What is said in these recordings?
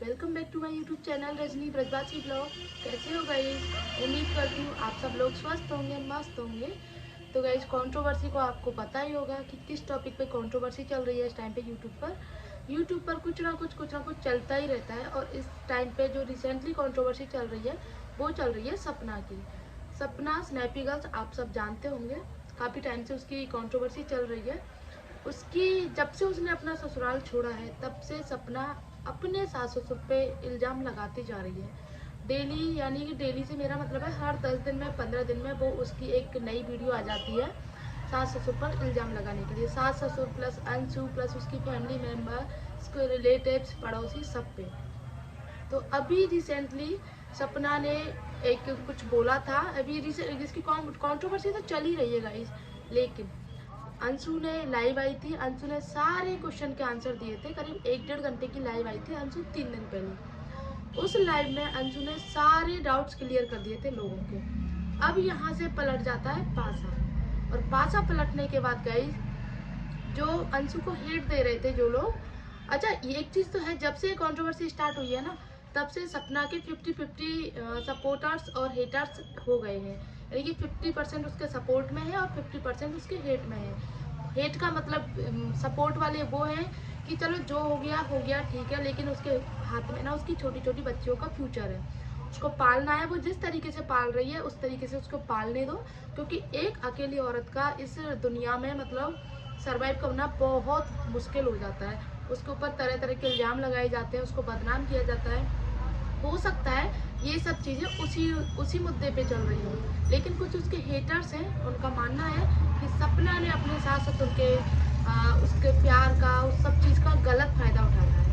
Welcome back to my YouTube channel Rajni Brajwasi blog. कैसे हो guys? उम्मीद करती हूँ आप सब लोग स्वस्थ होंगे, मस्त होंगे। तो गाइस, कंट्रोवर्सी को आपको पता ही होगा कि किस टॉपिक पे कंट्रोवर्सी चल रही है इस टाइम पे यूट्यूब पर कुछ ना कुछ चलता ही रहता है। और इस टाइम पे जो रिसेंटली कंट्रोवर्सी चल रही है वो चल रही है सपना की। सपना स्नैपी गर्ल्स आप सब जानते होंगे, काफ़ी टाइम से उसकी कंट्रोवर्सी चल रही है। उसकी जब से उसने अपना ससुराल छोड़ा है तब से सपना अपने सास ससुर पे इल्ज़ाम लगाती जा रही है डेली। यानी कि डेली से मेरा मतलब है हर 10 दिन में 15 दिन में वो उसकी एक नई वीडियो आ जाती है सास ससुर पर इल्ज़ाम लगाने के लिए। सास ससुर प्लस अंशु प्लस उसकी फैमिली मेम्बर, उसके रिलेटिव्स, पड़ोसी, सब पे। तो अभी रिसेंटली सपना ने एक कुछ बोला था। अभी जिसकी कंट्रोवर्सी तो चल ही रही है गाइस, लेकिन अंशु ने लाइव आई थी। अंशु ने सारे क्वेश्चन के आंसर दिए थे। करीब 1-1.5 घंटे की लाइव आई थी अंशु 3 दिन पहले। उस लाइव में अंशु ने सारे डाउट्स क्लियर कर दिए थे लोगों के। अब यहाँ से पलट जाता है पासा, और पासा पलटने के बाद गाइस जो अंशु को हेट दे रहे थे जो लोग, अच्छा ये एक चीज़ तो है, जब से कंट्रोवर्सी स्टार्ट हुई है ना तब से सपना के 50-50 सपोर्टर्स और हेटर्स हो गए हैं। यानी कि 50% उसके सपोर्ट में है और 50% उसके हेट में है। हेट का मतलब सपोर्ट वाले वो हैं कि चलो जो हो गया ठीक है, लेकिन उसके हाथ में ना उसकी छोटी छोटी बच्चियों का फ्यूचर है, उसको पालना है। वो जिस तरीके से पाल रही है उस तरीके से उसको पालने दो, क्योंकि एक अकेली औरत का इस दुनिया में मतलब सरवाइव करना बहुत मुश्किल हो जाता है। उसके ऊपर तरह तरह के इल्ज़ाम लगाए जाते हैं, उसको बदनाम किया जाता है। हो सकता है ये सब चीज़ें उसी उसी मुद्दे पे चल रही हो, लेकिन कुछ उसके हेटर्स हैं, उनका मानना है कि सपना ने अपने सास ससुर के उसके प्यार का, उस सब चीज़ का गलत फ़ायदा उठाया है।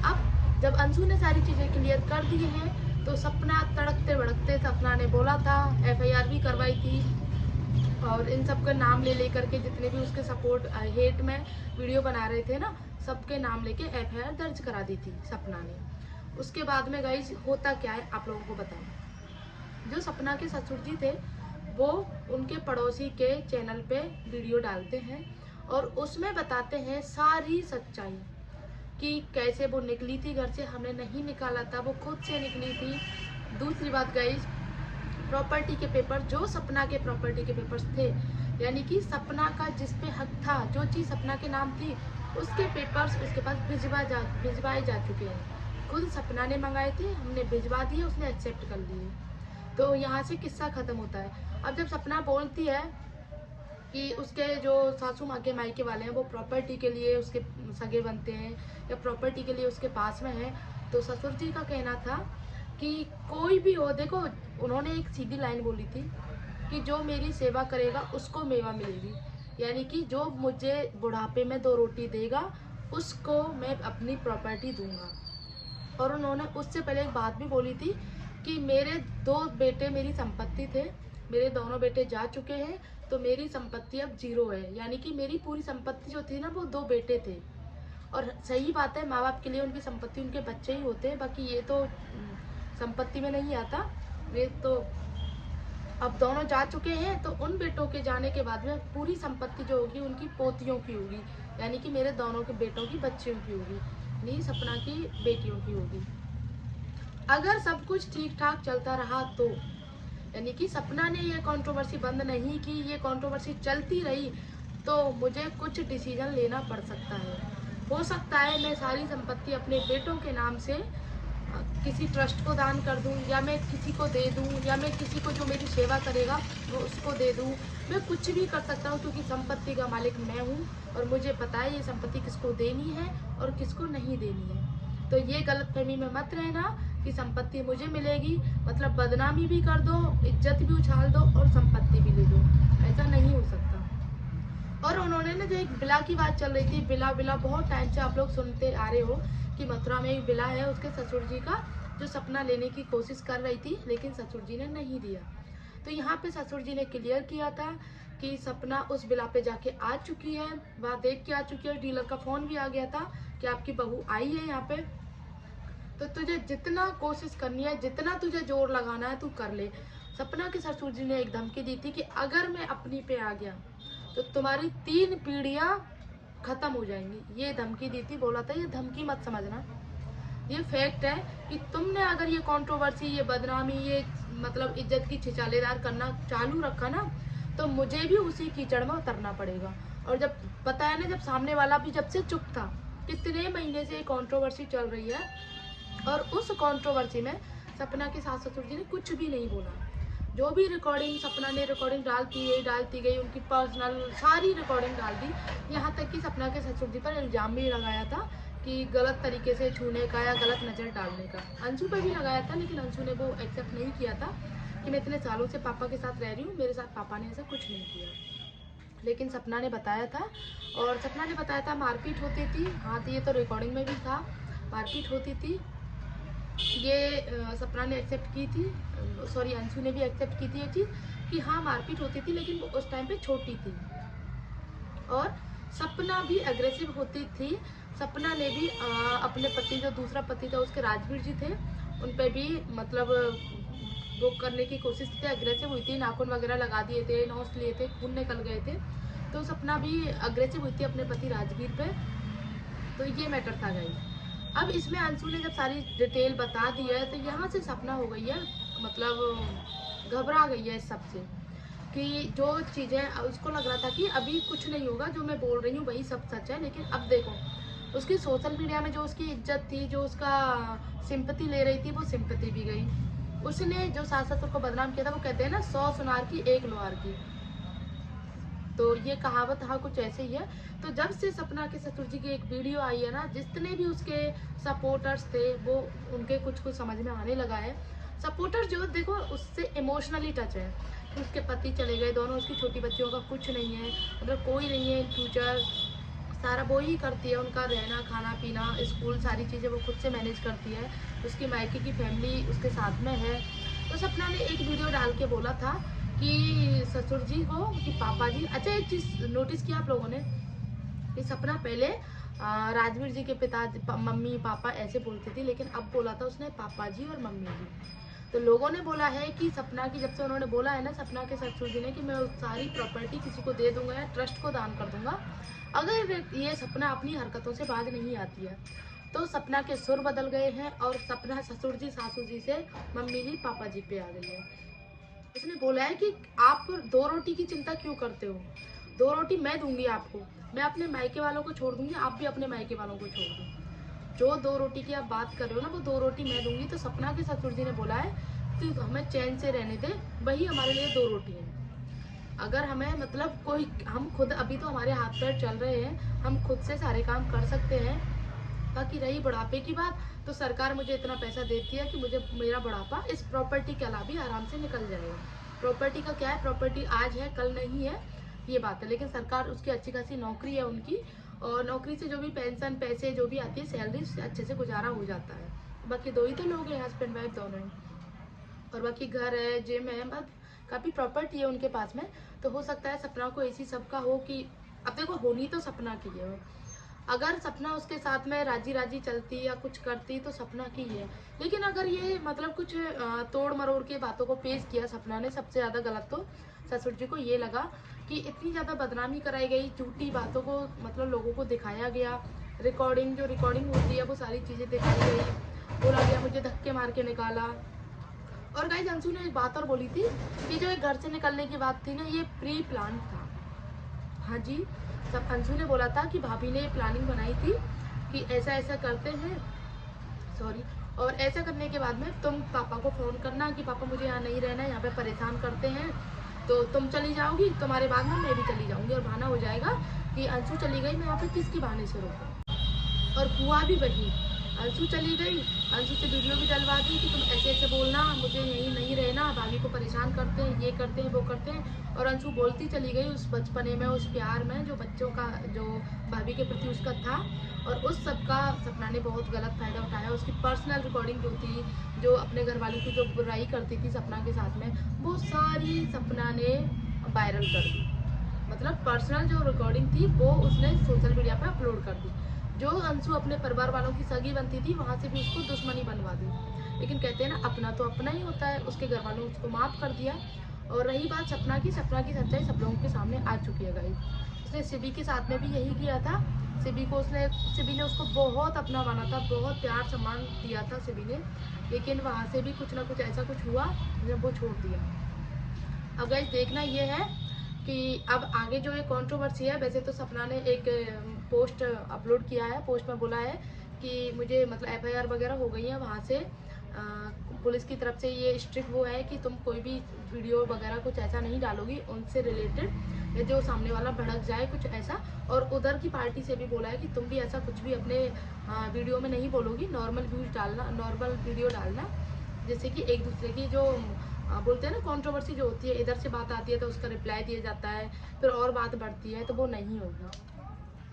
अब जब अंशु ने सारी चीज़ें क्लियर कर दी हैं तो सपना तड़कते भड़कते, सपना ने बोला था, एफआईआर भी करवाई थी, और इन सब का नाम ले लेकर के जितने भी उसके सपोर्ट हेट में वीडियो बना रहे थे ना, सबके नाम लेके एफआईआर दर्ज करा दी थी सपना ने। उसके बाद में गाइस होता क्या है आप लोगों को बताऊं। जो सपना के ससुर जी थे वो उनके पड़ोसी के चैनल पे वीडियो डालते हैं और उसमें बताते हैं सारी सच्चाई कि कैसे वो निकली थी घर से, हमने नहीं निकाला था, वो खुद से निकली थी। दूसरी बात गाइस, प्रॉपर्टी के पेपर, जो सपना के प्रॉपर्टी के पेपर्स थे, यानी कि सपना का जिस पे हक था, जो चीज़ सपना के नाम थी, उसके पेपर्स उसके पास भिजवाए जा चुके हैं। खुद सपना ने मंगाए थे, हमने भिजवा दिए, उसने एक्सेप्ट कर लिए। तो यहाँ से किस्सा ख़त्म होता है। अब जब सपना बोलती है कि उसके जो सासू माँ के मायके वाले हैं वो प्रॉपर्टी के लिए उसके सगे बनते हैं या प्रॉपर्टी के लिए उसके पास में है, तो ससुर जी का कहना था कि कोई भी हो, देखो उन्होंने एक सीधी लाइन बोली थी कि जो मेरी सेवा करेगा उसको मेवा मिलेगी। यानी कि जो मुझे बुढ़ापे में 2 रोटी देगा उसको मैं अपनी प्रॉपर्टी दूंगा। और उन्होंने उससे पहले एक बात भी बोली थी कि मेरे 2 बेटे मेरी संपत्ति थे, मेरे दोनों बेटे जा चुके हैं, तो मेरी संपत्ति अब 0 है। यानी कि मेरी पूरी संपत्ति जो थी ना वो 2 बेटे थे। और सही बात है, माँ बाप के लिए उनकी संपत्ति उनके बच्चे ही होते हैं, बाकी ये तो संपत्ति में नहीं आता। वे तो अब दोनों जा चुके हैं, तो उन बेटों के जाने के बाद में पूरी संपत्ति जो होगी उनकी पोतियों की होगी। यानी कि मेरे दोनों के बेटों की बच्चियों की होगी, नहीं सपना की बेटियों की होगी। अगर सब कुछ ठीक ठाक चलता रहा तो, यानी कि सपना ने ये कंट्रोवर्सी बंद नहीं की, ये कंट्रोवर्सी चलती रही, तो मुझे कुछ डिसीजन लेना पड़ सकता है। हो सकता है मैं सारी संपत्ति अपने बेटों के नाम से किसी ट्रस्ट को दान कर दूं, या मैं किसी को दे दूं, या मैं किसी को जो मेरी सेवा करेगा वो उसको दे दूं। मैं कुछ भी कर सकता हूं, क्योंकि संपत्ति का मालिक मैं हूं और मुझे पता है ये संपत्ति किसको देनी है और किसको नहीं देनी है। तो ये गलतफहमी में मत रहना कि संपत्ति मुझे मिलेगी मतलब बदनामी भी कर दो, इज्जत भी उछाल दो और संपत्ति भी ले दो, ऐसा नहीं हो सकता। और उन्होंने ना जो एक बिला की बात चल रही थी, बिला बिला बहुत टाइम से आप लोग सुनते आ रहे हो कि मथुरा में एक बिला है उसके ससुर जी का, जो सपना लेने की कोशिश कर रही थी लेकिन ससुर जी ने नहीं दिया। तो यहाँ पे ससुर जी ने क्लियर किया था कि सपना उस बिला पे जाके आ चुकी है, वहाँ देख के आ चुकी है, डीलर का फोन भी आ गया था कि आपकी बहू आई है यहाँ पे। तो तुझे जितना कोशिश करनी है, जितना तुझे जोर लगाना है तू कर ले। सपना के ससुर जी ने एक धमकी दी थी कि अगर मैं अपनी पे आ गया तो तुम्हारी 3 पीढ़ियां खत्म हो जाएंगी। ये धमकी दी थी, बोला था ये धमकी मत समझना, ये फैक्ट है कि तुमने अगर ये कंट्रोवर्सी, ये बदनामी, ये मतलब इज्जत की छिछालेदार करना चालू रखा ना, तो मुझे भी उसी कीचड़ में उतरना पड़ेगा। और जब पता है ना, जब सामने वाला भी जब से चुप था, कितने महीने से ये कंट्रोवर्सी चल रही है, और उस कंट्रोवर्सी में सपना के सास ससुर जी ने कुछ भी नहीं बोला। जो भी रिकॉर्डिंग सपना ने रिकॉर्डिंग डालती गई, उनकी पर्सनल सारी रिकॉर्डिंग डाल दी। यहाँ तक कि सपना के ससुर जी पर इल्ज़ाम भी लगाया था कि गलत तरीके से छूने का या गलत नज़र डालने का। अंशु पर भी लगाया था, लेकिन अंशु ने वो एक्सेप्ट नहीं किया था कि मैं इतने सालों से पापा के साथ रह रही हूँ, मेरे साथ पापा ने ऐसा कुछ नहीं किया। लेकिन सपना ने बताया था, और सपना ने बताया था मारपीट होती थी। हाँ, तो ये तो रिकॉर्डिंग में भी था, मारपीट होती थी। ये सपना ने एक्सेप्ट की थी, सॉरी अंशु ने भी एक्सेप्ट की थी ये चीज़ कि हाँ मारपीट होती थी, लेकिन वो उस टाइम पे छोटी थी। और सपना भी एग्रेसिव होती थी। सपना ने भी अपने पति, जो दूसरा पति था उसके, राजवीर जी थे, उन पर भी मतलब वो करने की कोशिश थी, एग्रेसिव हुई थी, नाखून वगैरह लगा दिए थे, नोच लिए थे, खून निकल गए थे। तो सपना भी अग्रेसिव हुई थी अपने पति राजवीर पे। तो ये मैटर था गाइस। अब इसमें अंशु ने जब सारी डिटेल बता दी है, तो यहाँ से सपना हो गई है, मतलब घबरा गई है इस सब से, कि जो चीज़ें उसको लग रहा था कि अभी कुछ नहीं होगा, जो मैं बोल रही हूँ वही सब सच है। लेकिन अब देखो, उसकी सोशल मीडिया में जो उसकी इज्जत थी, जो उसका सिंपैथी ले रही थी, वो सिंपैथी भी गई। उसने जो सास ससुर को बदनाम किया था, वो कहते हैं ना 100 सुनार की 1 लोहार की, तो ये कहावत हाँ कुछ ऐसे ही है। तो जब से सपना के ससुर जी की एक वीडियो आई है ना, जितने भी उसके सपोर्टर्स थे, वो उनके कुछ कुछ समझ में आने लगा है। सपोर्टर जो देखो उससे इमोशनली टच है, उसके पति चले गए दोनों, उसकी छोटी बच्चियों का कुछ नहीं है, मतलब कोई नहीं है इन फ्यूचर, सारा वो ही करती है, उनका रहना खाना पीना स्कूल सारी चीज़ें वो खुद से मैनेज करती है। उसकी मायके की फैमिली उसके साथ में है। तो सपना ने एक वीडियो डाल के बोला था कि ससुर जी को, कि पापा जी, अच्छा एक चीज़ नोटिस किया आप लोगों ने कि सपना पहले राजवीर जी के पिता मम्मी पापा ऐसे बोलती थी, लेकिन अब बोला था उसने पापा जी और मम्मी जी। तो लोगों ने बोला है कि सपना की, जब से उन्होंने बोला है ना सपना के ससुर जी ने कि मैं सारी प्रॉपर्टी किसी को दे दूंगा या ट्रस्ट को दान कर दूंगा, अगर ये सपना अपनी हरकतों से बाज नहीं आती है, तो सपना के सुर बदल गए हैं, और सपना ससुर जी सासू जी से मम्मी जी पापा जी पे आ गई है। उसने बोला है कि आप 2 रोटी की चिंता क्यों करते हो, 2 रोटी मैं दूंगी आपको, मैं अपने मायके वालों को छोड़ दूंगी, आप भी अपने मायके वालों को छोड़ दो। जो 2 रोटी की आप बात कर रहे हो ना, वो 2 रोटी मैं दूंगी। तो सपना के ससुर जी ने बोला है कि हमें चैन से रहने दे, वही हमारे लिए 2 रोटी है। अगर हमें मतलब कोई, हम खुद अभी तो हमारे हाथ पैर चल रहे हैं, हम खुद से सारे काम कर सकते हैं। बाकी रही बुढ़ापे की बात, तो सरकार मुझे इतना पैसा देती है कि मुझे मेरा बुढ़ापा इस प्रॉपर्टी के अलावा भी आराम से निकल जाएगा। प्रॉपर्टी का क्या है, प्रॉपर्टी आज है कल नहीं है, ये बात है। लेकिन सरकार, उसकी अच्छी खासी नौकरी है उनकी, और नौकरी से जो भी पेंशन पैसे जो भी आती है सैलरी, से अच्छे से गुजारा हो जाता है। बाकी 2 ही तो लोग हैं, हस्बैंड वाइफ दोनों ही, और बाकी घर है, जिम है, मतलब काफ़ी प्रॉपर्टी है उनके पास में। तो हो सकता है सपना को ऐसी सबका हो कि, अब देखो होनी तो सपना की है, अगर सपना उसके साथ में राजी राजी चलती या कुछ करती तो सपना की है। लेकिन अगर ये मतलब कुछ तोड़ मरोड़ के बातों को पेश किया सपना ने, सबसे ज़्यादा गलत तो ससुर जी को ये लगा कि इतनी ज़्यादा बदनामी कराई गई, झूठी बातों को मतलब लोगों को दिखाया गया, रिकॉर्डिंग जो रिकॉर्डिंग होती है वो सारी चीज़ें दिखाई गई, बोला गया मुझे धक्के मार के निकाला। और गाइस अंशु ने एक बात और बोली थी कि जो एक घर से निकलने की बात थी ना, ये प्री प्लान था। हाँ जी, सब अंशु ने बोला था कि भाभी ने प्लानिंग बनाई थी कि ऐसा ऐसा करते हैं, सॉरी, और ऐसा करने के बाद में तुम पापा को फ़ोन करना कि पापा मुझे यहाँ नहीं रहना है, यहाँ पे परेशान करते हैं, तो तुम चली जाओगी, तुम्हारे बाद में मैं भी चली जाऊँगी, और बहाना हो जाएगा कि अंशु चली गई, मैं यहाँ पे किसके बहाने से रोकूँ। और हुआ भी वही, अंशु चली गई, अंशु से वीडियो भी डलवा दी कि तुम ऐसे ऐसे बोलना, मुझे यहीं नहीं रहना, भाभी को परेशान करते हैं, ये करते हैं वो करते हैं। और अंशु बोलती चली गई उस बचपने में, उस प्यार में जो बच्चों का, जो भाभी के प्रति उसका था। और उस सब का सपना ने बहुत गलत फ़ायदा उठाया। उसकी पर्सनल रिकॉर्डिंग जो थी, जो अपने घर वालों की जो बुराई करती थी सपना के साथ में, वो सारी सपना ने वायरल कर दी। मतलब पर्सनल जो रिकॉर्डिंग थी वो उसने सोशल मीडिया पर अपलोड कर दी। जो अंशु अपने परिवार वालों की सगी बनती थी, वहाँ से भी उसको दुश्मनी बनवा दी। लेकिन कहते हैं ना, अपना तो अपना ही होता है, उसके घर वालों ने उसको माफ़ कर दिया। और रही बात सपना की सच्चाई सब लोगों के सामने आ चुकी है गाइस। उसने शिवी के साथ में भी यही किया था। सिबी ने उसको बहुत अपना माना था, बहुत प्यार सम्मान दिया था सिबी ने, लेकिन वहाँ से भी कुछ ना कुछ ऐसा कुछ हुआ जब वो छोड़ दिया। अब गाइस देखना ये है कि अब आगे जो ये कंट्रोवर्सी है, वैसे तो सपना ने एक पोस्ट अपलोड किया है, पोस्ट में बोला है कि मुझे मतलब एफआईआर वगैरह हो गई है, वहाँ से पुलिस की तरफ से ये स्ट्रिक्ट वो है कि तुम कोई भी वीडियो वगैरह कुछ ऐसा नहीं डालोगी उनसे रिलेटेड, या जो सामने वाला भड़क जाए कुछ ऐसा। और उधर की पार्टी से भी बोला है कि तुम भी ऐसा कुछ भी अपने वीडियो में नहीं बोलोगी, नॉर्मल व्यूज डालना, नॉर्मल वीडियो डालना, जैसे कि एक दूसरे की जो बोलते हैं ना कंट्रोवर्सी जो होती है, इधर से बात आती है तो उसका रिप्लाई दिया जाता है, फिर और बात बढ़ती है, तो वो नहीं होगी।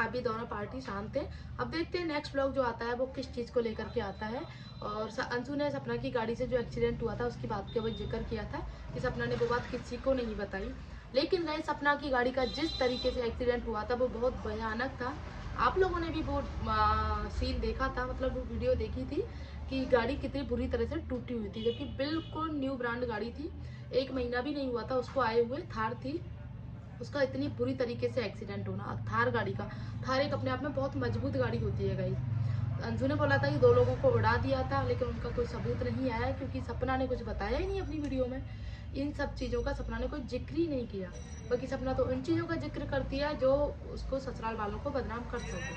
अभी दोनों पार्टी शांत है। अब देखते हैं नेक्स्ट ब्लॉग जो आता है वो किस चीज़ को लेकर के आता है। और अंशु ने सपना की गाड़ी से जो एक्सीडेंट हुआ था उसकी बात का वो जिक्र किया था कि सपना ने वो बात किसी को नहीं बताई, लेकिन गाइस सपना की गाड़ी का जिस तरीके से एक्सीडेंट हुआ था वो बहुत भयानक था। आप लोगों ने भी वो सीन देखा था, मतलब वो वीडियो देखी थी कि गाड़ी कितनी बुरी तरह से टूटी हुई थी, जबकि बिल्कुल न्यू ब्रांड गाड़ी थी, 1 महीना भी नहीं हुआ था उसको आए हुए, थार थी, उसका इतनी बुरी तरीके से एक्सीडेंट होना। थार गाड़ी का, थार एक अपने आप में बहुत मजबूत गाड़ी होती है गाइस। अंजू ने बोला था कि 2 लोगों को उड़ा दिया था, लेकिन उनका कोई सबूत नहीं आया क्योंकि सपना ने कुछ बताया ही नहीं अपनी वीडियो में। इन सब चीज़ों का सपना ने कोई जिक्र ही नहीं किया, बाकी सपना तो उन चीज़ों का जिक्र करती है जो उसको ससुराल वालों को बदनाम कर सके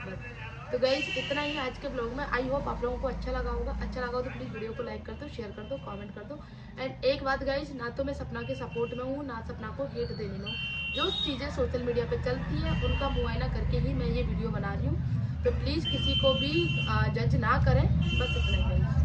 बस। तो गाइस इतना ही आज के ब्लॉग में। आई होप आप लोगों को अच्छा लगा होगा। अच्छा लगा हो तो प्लीज़ वीडियो को लाइक कर दो, शेयर कर दो, कमेंट कर दो। एंड एक बात गाइस, ना तो मैं सपना के सपोर्ट में हूँ, ना सपना को हेट देने में हूँ। जो चीज़ें सोशल मीडिया पे चलती है उनका मुआयना करके ही मैं ये वीडियो बना रही हूँ, तो प्लीज़ किसी को भी जज ना करें, बस इतना ही गाइस।